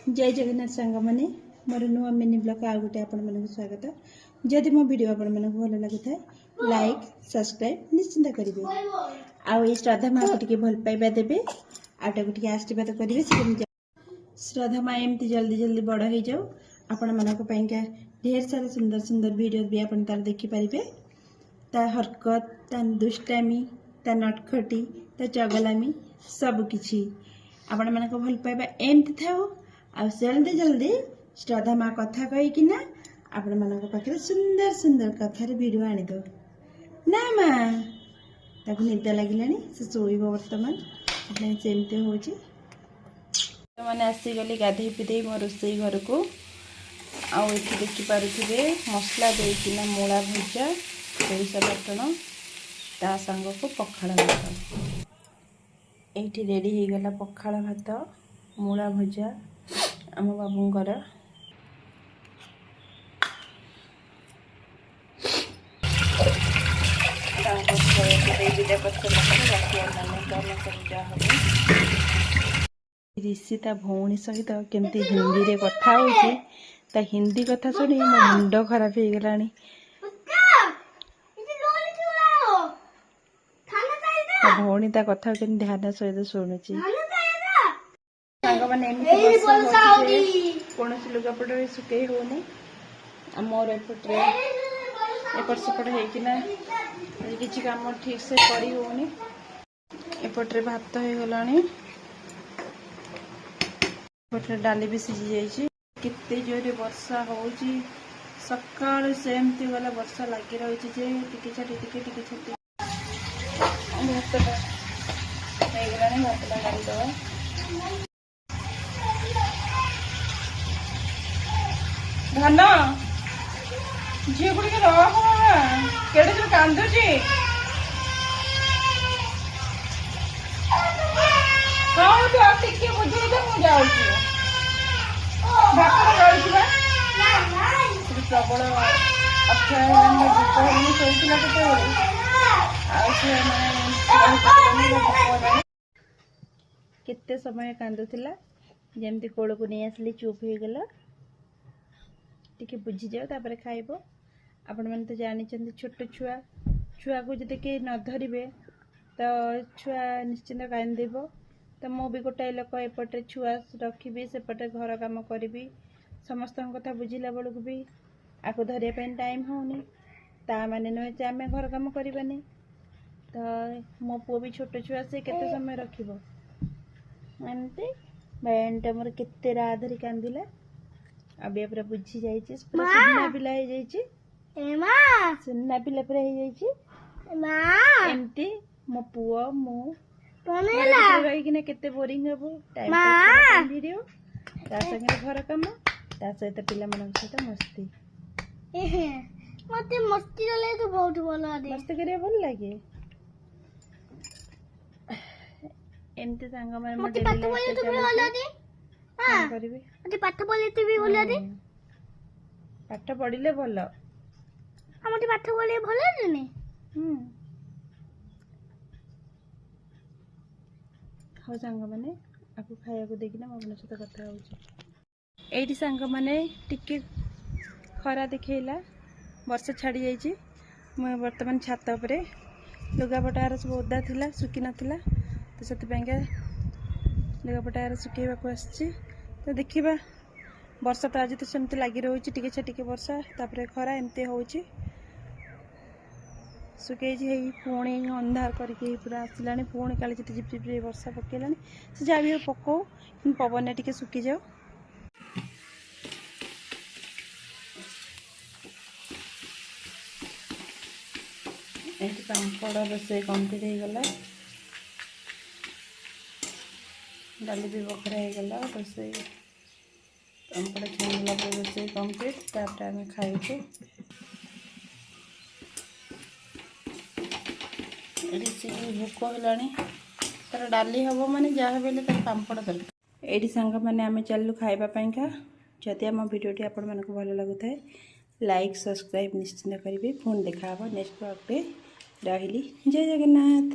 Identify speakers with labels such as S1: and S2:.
S1: जय जगन्नाथ सांग मैंने मोर नुआ मिनी ब्लॉग आउ गोटे आपण मन स्वागत। जदि मो वीडियो आपण मन भल लगी था लाइक सब्सक्राइब निश्चिंत करेंगे। आउ ये श्रद्धा माँ को टिके भल पाइबा देबे आटा को टिके आशीर्वाद करेंगे। श्रद्धा माँ एमती जल्दी जल्दी बड़ हो जाओ आपण मानक पाइका ढेर सारा सुंदर सुंदर वीडियो भी आपण तार देखि पारिबे। ता हरकत ता दुष्टामी ता नटखटी ता चगलामी सब किछि आपण मानक भल पाइबा एमती थाओ। आ जल्दी जल्दी श्रद्धा माँ कथा कहीकि आपण मानक पाखे सुंदर सुंदर कथार वीडियो आनी दो ना माँ ताको निद लगिलानी से शोइब वर्तमान सेमती होची। मैंने आसीगली गाधे पिधे मो रोसई घर को आउ ये देखिपे मसला देना मूला भजा सोरिष बाटण ता सांग को पखाड़ भात ये रेडी हो गला। पखाड़ भात मूला भजा आम बाबूंकर ऋषिता भौणी सहित केमती हिंदी रे कथा होची ता हिंदी कथा सुनी मो मुंड खराब हो गलानी। भौणी ता कथा के ध्यान सहित शुणुची। कौन लुगापटे सुखे होनी मोर एपटे एपट सेपट होना किसी कम ठीक से करी होनी। एपटे भात हो गला एपटे डाली भी सीझी जाइए। केते जोरे वर्षा होची सकाळ सेमती गला वर्षा लगी रही टिके छाटी टिके छाटी भातटा हो गला। भातटा डाली दवा धन झी गुड़ी केड़े जो कांदुची हाँ तो आप टिके बुझे तो मु जाऊची भात गलुवा प्रबल अक्षय शोला केते समय कांदुला जमती कोल को नहीं आसली चुप हो गला टिके बुझी जाओ तापर खाइब। आपण मैंने तो जानी छोट छुआ छुआ को जब कहीं न धरवे तो छुआ निश्चिंत कांदब। तो मु भी गोटाए लोक एपटे छुआ रखी सेपटे घर काम करी समस्त कथा बुझिला बेलू भी आपको धरिया टाइम होनी ता माने नुहे आम घर काम करवानी। तो मो पुओ भी छोट छुआ से केते समय रखिबो एमती बैंटा मोर केते रा धरी कांदिला अभी पूरा बुझी जाइए सुना पिला हो जाइए सुना पिला पूरा हो जाइए एमती मो पुओ मु रही केते बोरिंग हम टाइम वीडियो ता संगे घर कम ता सहित पिला मन सहित मस्ती मते मस्ती करे तो बहुत भल लागे मस्ती करे भल लागे एमती सांग माने मते पाठ पढे तो भल लागे हां करिवे मते पाठ पढे तो भी भल लागे पाठ पढिले भल हमते पाठ पढे भल लागे ने हो सांग माने आपको खाया को देखिना मो अपन सहित कथा होची। एठी सांग माने टिके खरा देखैला वर्षा छाड़ी जाइए। मैं वर्तमान छात उपरे लुगापटार सब ओदा थिला सुखी नथिला तो से लुगापटार सुखेबा आसछि। तो देखिबा वर्षा तो आज तो सेमती लगी रही टिके छाटिके वर्षा तापर खरा एमती होची सुखे पुणी अंधार करके पूरा आसला पुणी काली झिप झिप वर्षा पकेला से जहाँ भी पको पवन टिके सुखी जाओ। ये पापड़ रोसे कम्प्लीट हो गला डाली भी बखरा हो गला रोसे पापड़ छाणला रोसे कम्प्लीट तापर आम खाइबे। ऋषि भोक होलानी तार डाली हम माने जहाँ बेले तार पापड़ दरकार। ये सांग मैंने आम चलू खावापाइका जदि आम भिडियोटी आपण मानक भल लगुता है लाइक सब्सक्राइब निश्चिंत करेंगे। पुणी देखा नेक्स्ट ब्लॉग रे रही। जय जगन्नाथ।